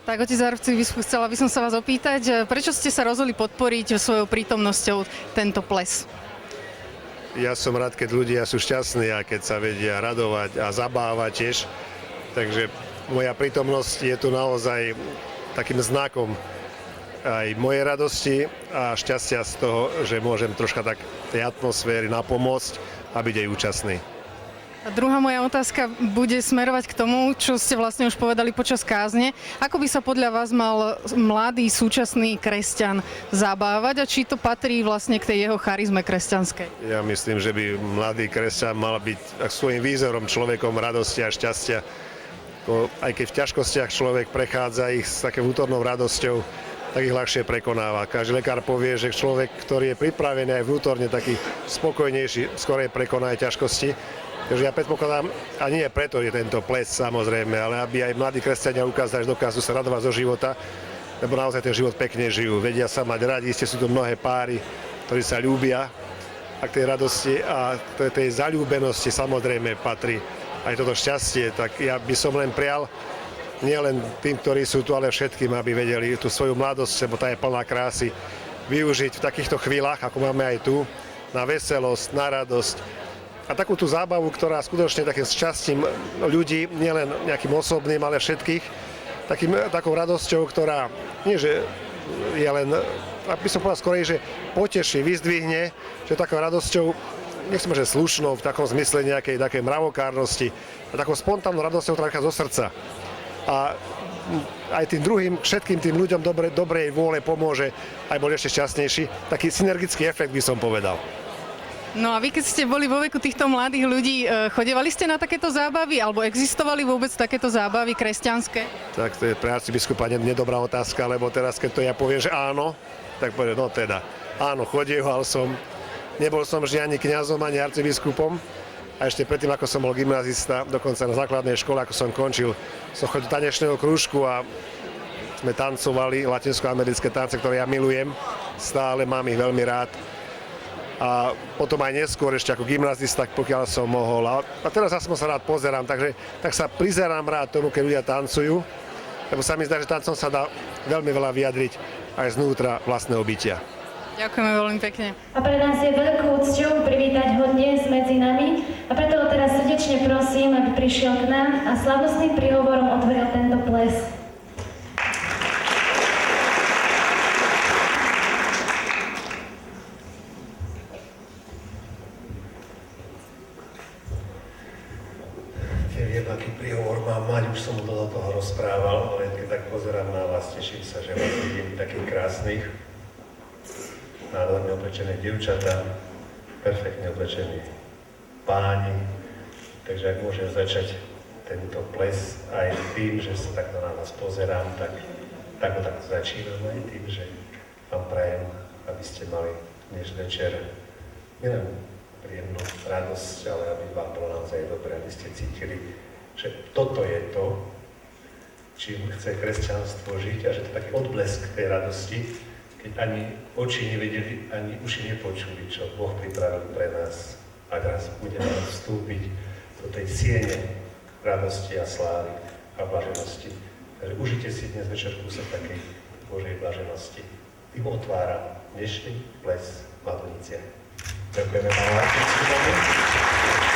Tak, otec arcibiskup, chcela by som sa vás opýtať, prečo ste sa rozhodli podporiť svojou prítomnosťou tento ples? Ja som rád, keď ľudia sú šťastní a keď sa vedia radovať a zabávať tiež. Takže moja prítomnosť je tu naozaj takým znakom aj mojej radosti a šťastia z toho, že môžem troška tak tej atmosféry napomôcť a byť aj účastný. A druhá moja otázka bude smerovať k tomu, čo ste vlastne už povedali počas kázne. Ako by sa podľa vás mal mladý súčasný kresťan zabávať a či to patrí vlastne k tej jeho charizme kresťanskej? Ja myslím, že by mladý kresťan mal byť svojím výzorom, človekom radosti a šťastia. Aj keď v ťažkostiach človek prechádza ich s takou vnútornou radosťou, tak ich ľahšie prekonáva. Každý lekár povie, že človek, ktorý je pripravený aj vnútorne taký spokojnejší, skorej prekoná aj ťažkosti. Takže ja predpokladám, a nie preto je tento ples samozrejme, ale aby aj mladí kresťania ukázali, že dokážu sa radovať zo života, lebo naozaj ten život pekne žijú. Vedia sa mať radi, ste sú tu mnohé páry, ktorí sa ľúbia a k tej radosti a k tej zaľúbenosti samozrejme patrí aj toto šťastie. Tak ja by som len prial nielen tým, ktorí sú tu, ale všetkým, aby vedeli tú svoju mladosť, lebo tá je plná krásy, využiť v takýchto chvíľach, ako máme aj tu, na veselosť, na radosť, a takú tú zábavu, ktorá skutočne takým šťastím ľudí, nielen nejakým osobným, ale všetkých, takou radosťou, ktorá nie, že je len, by som povedal skorej, že poteší, vyzdvihne, že takou radosťou, nechceme, že slušnou, v takom zmysle nejakej takej mravokárnosti, a takou spontánnou radosťou, ktorá vychádza zo srdca. A aj tým druhým, všetkým tým ľuďom dobrej vôle pomôže, aj boli ešte šťastnejší. Taký synergický efekt by som povedal. No a vy, keď ste boli vo veku týchto mladých ľudí, chodevali ste na takéto zábavy, alebo existovali vôbec takéto zábavy kresťanské? Tak to je pre arcibiskupa nedobrá otázka, lebo teraz, keď to ja poviem, že áno, tak poviem, no teda, áno, chodieval som, nebol som vždy ani kňazom, ani arcibiskupom, a ešte predtým, ako som bol gymnazista, dokonca na základnej škole, ako som končil, som chodil do tanečného krúžku a sme tancovali latinskoamerické tance, ktoré ja milujem, stále mám ich veľmi rád. A potom aj neskôr ešte ako gymnazista, pokiaľ som mohol. A teraz aspoň sa rád pozerám, takže tak sa prizerám rád tomu, keď ľudia tancujú, lebo sa mi zdá, že tancom sa dá veľmi veľa vyjadriť aj znútra vlastného bytia. Ďakujeme veľmi pekne. A pre nás je veľkou cťou privítať ho dnes medzi nami a preto ho teraz srdečne prosím, aby prišiel k nám a slavnostným príhovorom otvoril tento ples. Aký príhovor mám mať, už som do toho rozprával, ale keď tak pozerám na vás, teším sa, že vás vidím takých krásnych, nádherne oblečené dievčatá, perfektne oblečení páni, takže ak môžem začať tento ples aj tým, že sa takto na vás pozerám, tak začínam aj tým, že vám prajem, aby ste mali dnes večer nielen príjemnú radosť, ale aby vám bolo naozaj dobre, aby ste cítili, že toto je to, čím chce kresťanstvo žiť a že to je taký odblesk tej radosti, keď ani oči nevedeli, ani uši nepočuli, čo Boh pripravil pre nás, ak raz budeme vstúpiť do tej siene radosti a slávy a blaženosti. Takže užite si dnes večer kúsok takej Božej blaženosti. Tým otváram dnešný ples Madonicia. Ďakujeme vám.